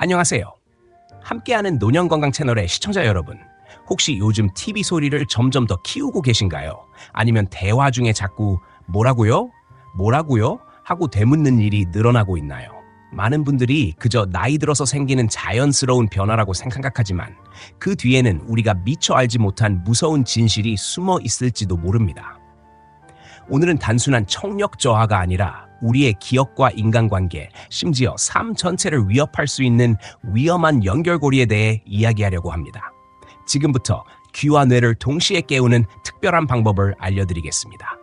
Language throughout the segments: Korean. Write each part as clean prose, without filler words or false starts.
안녕하세요. 함께하는 노년건강 채널의 시청자 여러분, 혹시 요즘 TV 소리를 점점 더 키우고 계신가요? 아니면 대화 중에 자꾸 뭐라고요? 뭐라고요? 하고 되묻는 일이 늘어나고 있나요? 많은 분들이 그저 나이 들어서 생기는 자연스러운 변화라고 생각하지만 그 뒤에는 우리가 미처 알지 못한 무서운 진실이 숨어 있을지도 모릅니다. 오늘은 단순한 청력 저하가 아니라 우리의 기억과 인간관계, 심지어 삶 전체를 위협할 수 있는 위험한 연결고리에 대해 이야기하려고 합니다. 지금부터 귀와 뇌를 동시에 깨우는 특별한 방법을 알려드리겠습니다.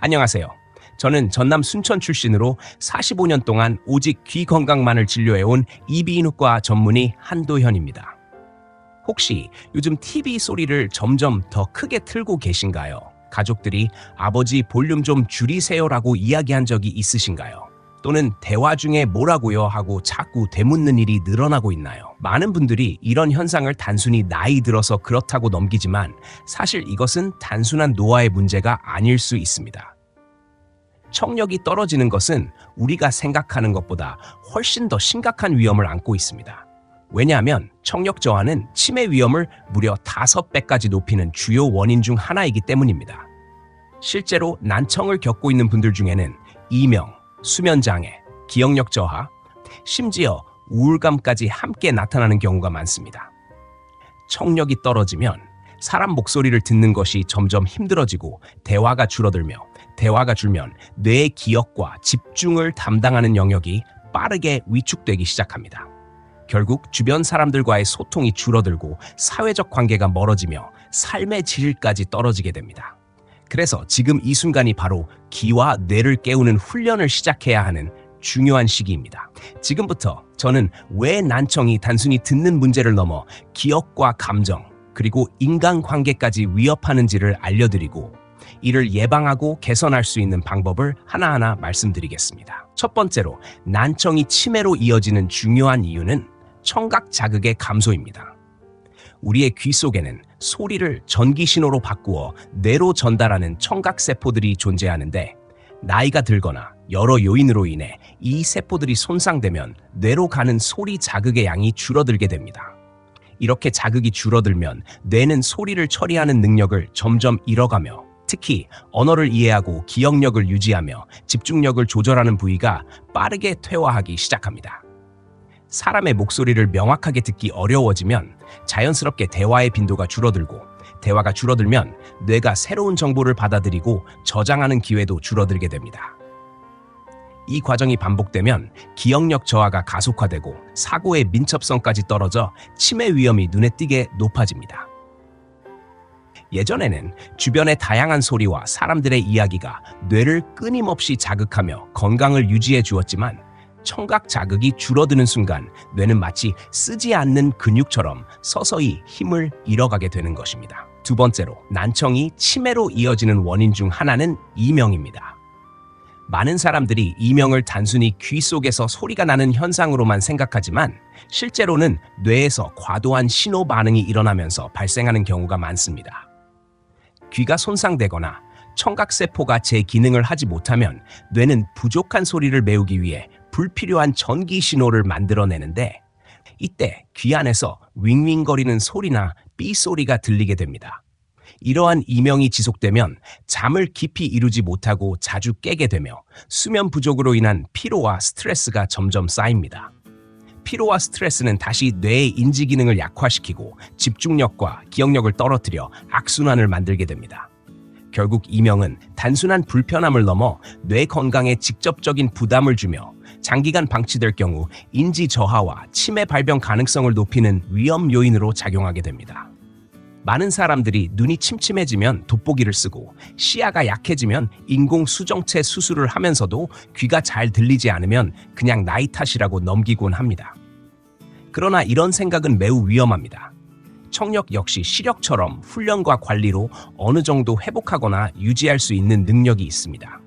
안녕하세요. 저는 전남 순천 출신으로 45년 동안 오직 귀 건강만을 진료해온 이비인후과 전문의 한도현입니다. 혹시 요즘 TV 소리를 점점 더 크게 틀고 계신가요? 가족들이 아버지 볼륨 좀 줄이세요라고 이야기한 적이 있으신가요? 또는 대화 중에 뭐라고요 하고 자꾸 되묻는 일이 늘어나고 있나요? 많은 분들이 이런 현상을 단순히 나이 들어서 그렇다고 넘기지만 사실 이것은 단순한 노화의 문제가 아닐 수 있습니다. 청력이 떨어지는 것은 우리가 생각하는 것보다 훨씬 더 심각한 위험을 안고 있습니다. 왜냐하면 청력 저하는 치매 위험을 무려 5배까지 높이는 주요 원인 중 하나이기 때문입니다. 실제로 난청을 겪고 있는 분들 중에는 이명, 수면장애, 기억력 저하, 심지어 우울감까지 함께 나타나는 경우가 많습니다. 청력이 떨어지면 사람 목소리를 듣는 것이 점점 힘들어지고 대화가 줄면 뇌의 기억과 집중을 담당하는 영역이 빠르게 위축되기 시작합니다. 결국 주변 사람들과의 소통이 줄어들고 사회적 관계가 멀어지며 삶의 질까지 떨어지게 됩니다. 그래서 지금 이 순간이 바로 귀와 뇌를 깨우는 훈련을 시작해야 하는 중요한 시기입니다. 지금부터 저는 왜 난청이 단순히 듣는 문제를 넘어 기억과 감정, 그리고 인간관계까지 위협하는지를 알려드리고 이를 예방하고 개선할 수 있는 방법을 하나하나 말씀드리겠습니다. 첫 번째로 난청이 치매로 이어지는 중요한 이유는 청각 자극의 감소입니다. 우리의 귀 속에는 소리를 전기 신호로 바꾸어 뇌로 전달하는 청각세포들이 존재하는데 나이가 들거나 여러 요인으로 인해 이 세포들이 손상되면 뇌로 가는 소리 자극의 양이 줄어들게 됩니다. 이렇게 자극이 줄어들면 뇌는 소리를 처리하는 능력을 점점 잃어가며 특히 언어를 이해하고 기억력을 유지하며 집중력을 조절하는 부위가 빠르게 퇴화하기 시작합니다. 사람의 목소리를 명확하게 듣기 어려워지면 자연스럽게 대화의 빈도가 줄어들고 대화가 줄어들면 뇌가 새로운 정보를 받아들이고 저장하는 기회도 줄어들게 됩니다. 이 과정이 반복되면 기억력 저하가 가속화되고 사고의 민첩성까지 떨어져 치매 위험이 눈에 띄게 높아집니다. 예전에는 주변의 다양한 소리와 사람들의 이야기가 뇌를 끊임없이 자극하며 건강을 유지해 주었지만 청각 자극이 줄어드는 순간 뇌는 마치 쓰지 않는 근육처럼 서서히 힘을 잃어가게 되는 것입니다. 두 번째로 난청이 치매로 이어지는 원인 중 하나는 이명입니다. 많은 사람들이 이명을 단순히 귀 속에서 소리가 나는 현상으로만 생각하지만 실제로는 뇌에서 과도한 신호 반응이 일어나면서 발생하는 경우가 많습니다. 귀가 손상되거나 청각세포가 제 기능을 하지 못하면 뇌는 부족한 소리를 메우기 위해 불필요한 전기 신호를 만들어내는데 이때 귀 안에서 윙윙거리는 소리나 삐소리가 들리게 됩니다. 이러한 이명이 지속되면 잠을 깊이 이루지 못하고 자주 깨게 되며 수면 부족으로 인한 피로와 스트레스가 점점 쌓입니다. 피로와 스트레스는 다시 뇌의 인지 기능을 약화시키고 집중력과 기억력을 떨어뜨려 악순환을 만들게 됩니다. 결국 이명은 단순한 불편함을 넘어 뇌 건강에 직접적인 부담을 주며 장기간 방치될 경우 인지 저하와 치매 발병 가능성을 높이는 위험 요인으로 작용하게 됩니다. 많은 사람들이 눈이 침침해지면 돋보기를 쓰고 시야가 약해지면 인공 수정체 수술을 하면서도 귀가 잘 들리지 않으면 그냥 나이 탓이라고 넘기곤 합니다. 그러나 이런 생각은 매우 위험합니다. 청력 역시 시력처럼 훈련과 관리로 어느 정도 회복하거나 유지할 수 있는 능력이 있습니다.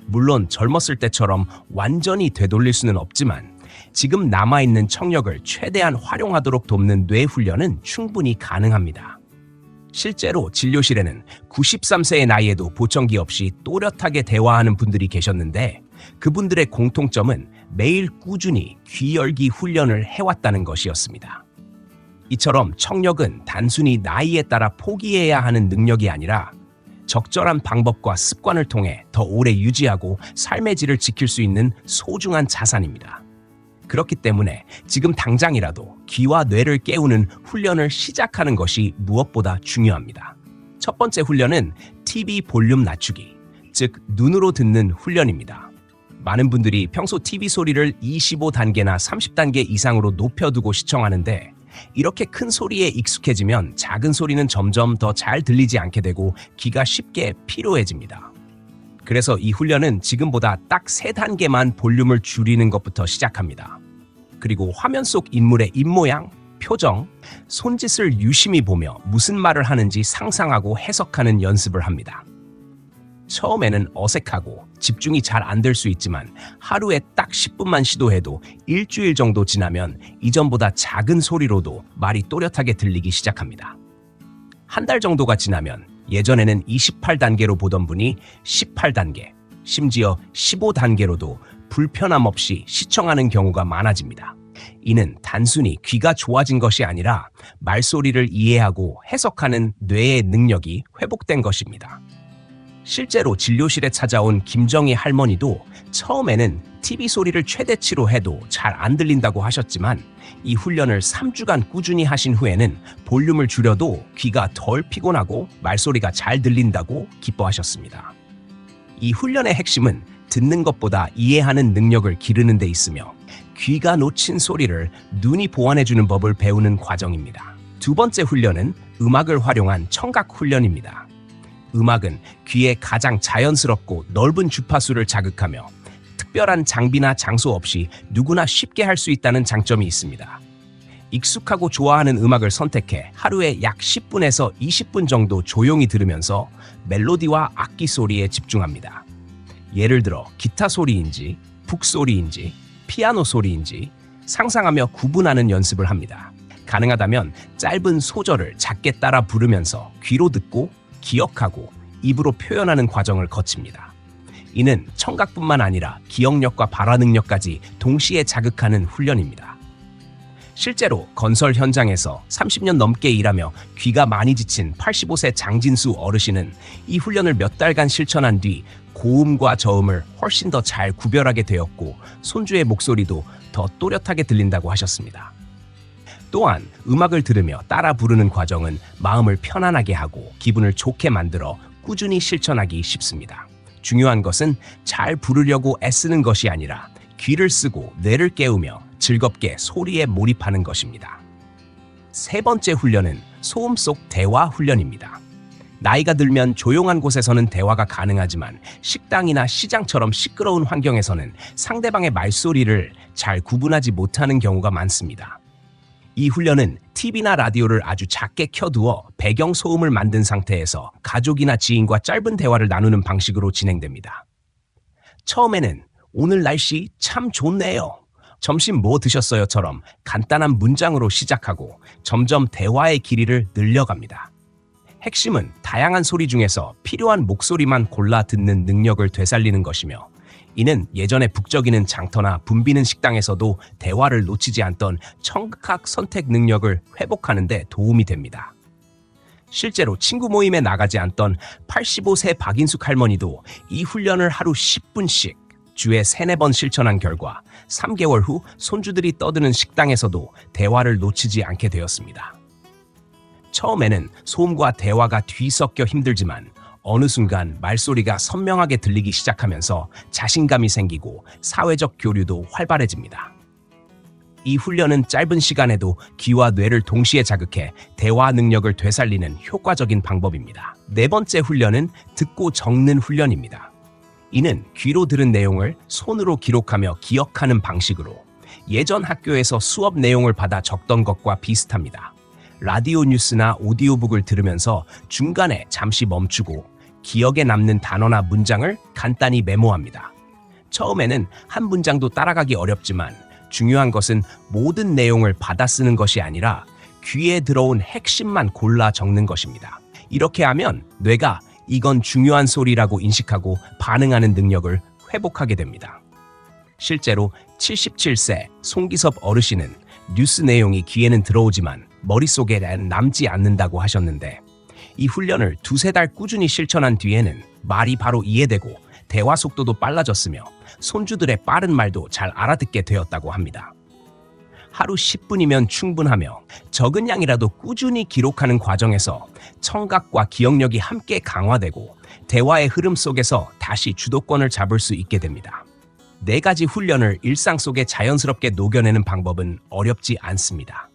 물론 젊었을 때처럼 완전히 되돌릴 수는 없지만 지금 남아있는 청력을 최대한 활용하도록 돕는 뇌 훈련은 충분히 가능합니다. 실제로 진료실에는 93세의 나이에도 보청기 없이 또렷하게 대화하는 분들이 계셨는데 그분들의 공통점은 매일 꾸준히 귀 열기 훈련을 해왔다는 것이었습니다. 이처럼 청력은 단순히 나이에 따라 포기해야 하는 능력이 아니라 적절한 방법과 습관을 통해 더 오래 유지하고 삶의 질을 지킬 수 있는 소중한 자산입니다. 그렇기 때문에 지금 당장이라도 귀와 뇌를 깨우는 훈련을 시작하는 것이 무엇보다 중요합니다. 첫 번째 훈련은 TV 볼륨 낮추기, 즉 눈으로 듣는 훈련입니다. 많은 분들이 평소 TV 소리를 25단계나 30단계 이상으로 높여두고 시청하는데 이렇게 큰 소리에 익숙해지면 작은 소리는 점점 더 잘 들리지 않게 되고 귀가 쉽게 피로해집니다. 그래서 이 훈련은 지금보다 딱 3단계만 볼륨을 줄이는 것부터 시작합니다. 그리고 화면 속 인물의 입모양, 표정, 손짓을 유심히 보며 무슨 말을 하는지 상상하고 해석하는 연습을 합니다. 처음에는 어색하고 집중이 잘 안 될 수 있지만 하루에 딱 10분만 시도해도 일주일 정도 지나면 이전보다 작은 소리로도 말이 또렷하게 들리기 시작합니다. 한 달 정도가 지나면 예전에는 28단계로 보던 분이 18단계, 심지어 15단계로도 불편함 없이 시청하는 경우가 많아집니다. 이는 단순히 귀가 좋아진 것이 아니라 말소리를 이해하고 해석하는 뇌의 능력이 회복된 것입니다. 실제로 진료실에 찾아온 김정희 할머니도 처음에는 TV 소리를 최대치로 해도 잘 안 들린다고 하셨지만 이 훈련을 3주간 꾸준히 하신 후에는 볼륨을 줄여도 귀가 덜 피곤하고 말소리가 잘 들린다고 기뻐하셨습니다. 이 훈련의 핵심은 듣는 것보다 이해하는 능력을 기르는 데 있으며 귀가 놓친 소리를 눈이 보완해주는 법을 배우는 과정입니다. 두 번째 훈련은 음악을 활용한 청각 훈련입니다. 음악은 귀에 가장 자연스럽고 넓은 주파수를 자극하며 특별한 장비나 장소 없이 누구나 쉽게 할 수 있다는 장점이 있습니다. 익숙하고 좋아하는 음악을 선택해 하루에 약 10분에서 20분 정도 조용히 들으면서 멜로디와 악기 소리에 집중합니다. 예를 들어 기타 소리인지, 북 소리인지, 피아노 소리인지 상상하며 구분하는 연습을 합니다. 가능하다면 짧은 소절을 작게 따라 부르면서 귀로 듣고 기억하고 입으로 표현하는 과정을 거칩니다. 이는 청각뿐만 아니라 기억력과 발화 능력까지 동시에 자극하는 훈련입니다. 실제로 건설 현장에서 30년 넘게 일하며 귀가 많이 지친 85세 장진수 어르신은 이 훈련을 몇 달간 실천한 뒤 고음과 저음을 훨씬 더 잘 구별하게 되었고 손주의 목소리도 더 또렷하게 들린다고 하셨습니다. 또한 음악을 들으며 따라 부르는 과정은 마음을 편안하게 하고 기분을 좋게 만들어 꾸준히 실천하기 쉽습니다. 중요한 것은 잘 부르려고 애쓰는 것이 아니라 귀를 쓰고 뇌를 깨우며 즐겁게 소리에 몰입하는 것입니다. 세 번째 훈련은 소음 속 대화 훈련입니다. 나이가 들면 조용한 곳에서는 대화가 가능하지만 식당이나 시장처럼 시끄러운 환경에서는 상대방의 말소리를 잘 구분하지 못하는 경우가 많습니다. 이 훈련은 TV나 라디오를 아주 작게 켜두어 배경 소음을 만든 상태에서 가족이나 지인과 짧은 대화를 나누는 방식으로 진행됩니다. 처음에는 오늘 날씨 참 좋네요. 점심 뭐 드셨어요?처럼 간단한 문장으로 시작하고 점점 대화의 길이를 늘려갑니다. 핵심은 다양한 소리 중에서 필요한 목소리만 골라 듣는 능력을 되살리는 것이며 이는 예전에 북적이는 장터나 붐비는 식당에서도 대화를 놓치지 않던 청각 선택 능력을 회복하는 데 도움이 됩니다. 실제로 친구 모임에 나가지 않던 85세 박인숙 할머니도 이 훈련을 하루 10분씩 주에 3-4번 실천한 결과 3개월 후 손주들이 떠드는 식당에서도 대화를 놓치지 않게 되었습니다. 처음에는 소음과 대화가 뒤섞여 힘들지만 어느 순간 말소리가 선명하게 들리기 시작하면서 자신감이 생기고 사회적 교류도 활발해집니다. 이 훈련은 짧은 시간에도 귀와 뇌를 동시에 자극해 대화 능력을 되살리는 효과적인 방법입니다. 네 번째 훈련은 듣고 적는 훈련입니다. 이는 귀로 들은 내용을 손으로 기록하며 기억하는 방식으로 예전 학교에서 수업 내용을 받아 적던 것과 비슷합니다. 라디오 뉴스나 오디오북을 들으면서 중간에 잠시 멈추고 기억에 남는 단어나 문장을 간단히 메모합니다. 처음에는 한 문장도 따라가기 어렵지만 중요한 것은 모든 내용을 받아쓰는 것이 아니라 귀에 들어온 핵심만 골라 적는 것입니다. 이렇게 하면 뇌가 이건 중요한 소리라고 인식하고 반응하는 능력을 회복하게 됩니다. 실제로 77세 송기섭 어르신은 뉴스 내용이 귀에는 들어오지만 머릿속에는 남지 않는다고 하셨는데, 이 훈련을 두세 달 꾸준히 실천한 뒤에는 말이 바로 이해되고 대화 속도도 빨라졌으며 손주들의 빠른 말도 잘 알아듣게 되었다고 합니다. 하루 10분이면 충분하며 적은 양이라도 꾸준히 기록하는 과정에서 청각과 기억력이 함께 강화되고 대화의 흐름 속에서 다시 주도권을 잡을 수 있게 됩니다. 4가지 훈련을 일상 속에 자연스럽게 녹여내는 방법은 어렵지 않습니다.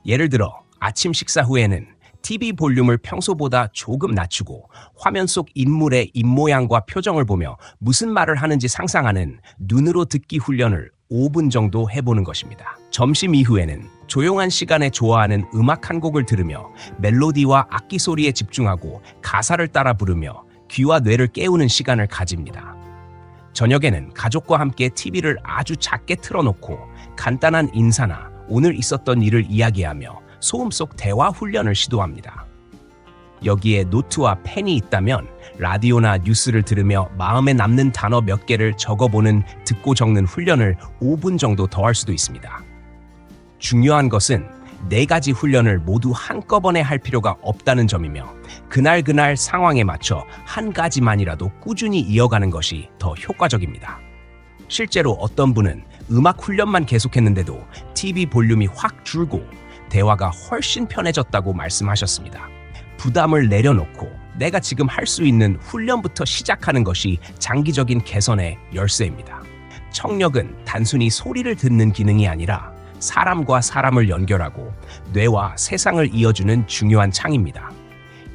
예를 들어 아침 식사 후에는 TV 볼륨을 평소보다 조금 낮추고 화면 속 인물의 입모양과 표정을 보며 무슨 말을 하는지 상상하는 눈으로 듣기 훈련을 5분 정도 해보는 것입니다. 점심 이후에는 조용한 시간에 좋아하는 음악 한 곡을 들으며 멜로디와 악기 소리에 집중하고 가사를 따라 부르며 귀와 뇌를 깨우는 시간을 가집니다. 저녁에는 가족과 함께 TV를 아주 작게 틀어놓고 간단한 인사나 오늘 있었던 일을 이야기하며 소음 속 대화 훈련을 시도합니다. 여기에 노트와 펜이 있다면 라디오나 뉴스를 들으며 마음에 남는 단어 몇 개를 적어보는 듣고 적는 훈련을 5분 정도 더 할 수도 있습니다. 중요한 것은 4가지 훈련을 모두 한꺼번에 할 필요가 없다는 점이며 그날 상황에 맞춰 한 가지만이라도 꾸준히 이어가는 것이 더 효과적입니다. 실제로 어떤 분은 음악 훈련만 계속했는데도 TV 볼륨이 확 줄고 대화가 훨씬 편해졌다고 말씀하셨습니다. 부담을 내려놓고 내가 지금 할 수 있는 훈련부터 시작하는 것이 장기적인 개선의 열쇠입니다. 청력은 단순히 소리를 듣는 기능이 아니라 사람과 사람을 연결하고 뇌와 세상을 이어주는 중요한 창입니다.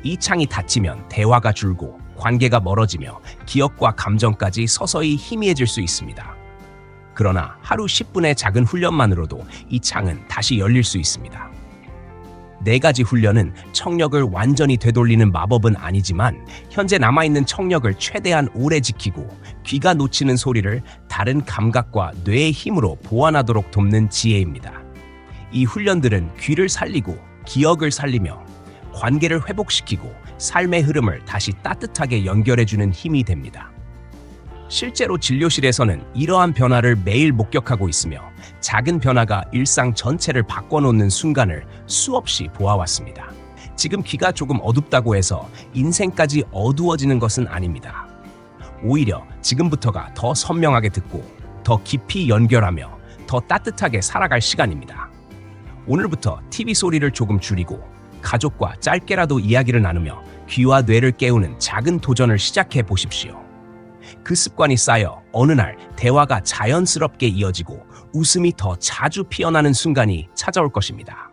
이 창이 닫히면 대화가 줄고 관계가 멀어지며 기억과 감정까지 서서히 희미해질 수 있습니다. 그러나 하루 10분의 작은 훈련만으로도 이 창은 다시 열릴 수 있습니다. 4가지 훈련은 청력을 완전히 되돌리는 마법은 아니지만 현재 남아있는 청력을 최대한 오래 지키고 귀가 놓치는 소리를 다른 감각과 뇌의 힘으로 보완하도록 돕는 지혜입니다. 이 훈련들은 귀를 살리고 기억을 살리며 관계를 회복시키고 삶의 흐름을 다시 따뜻하게 연결해주는 힘이 됩니다. 실제로 진료실에서는 이러한 변화를 매일 목격하고 있으며 작은 변화가 일상 전체를 바꿔놓는 순간을 수없이 보아왔습니다. 지금 귀가 조금 어둡다고 해서 인생까지 어두워지는 것은 아닙니다. 오히려 지금부터가 더 선명하게 듣고 더 깊이 연결하며 더 따뜻하게 살아갈 시간입니다. 오늘부터 TV 소리를 조금 줄이고 가족과 짧게라도 이야기를 나누며 귀와 뇌를 깨우는 작은 도전을 시작해 보십시오. 그 습관이 쌓여 어느 날 대화가 자연스럽게 이어지고 웃음이 더 자주 피어나는 순간이 찾아올 것입니다.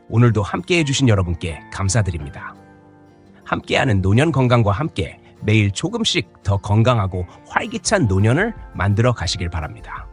오늘도 함께 해주신 여러분께 감사드립니다. 함께하는 노년 건강과 함께 매일 조금씩 더 건강하고 활기찬 노년을 만들어 가시길 바랍니다.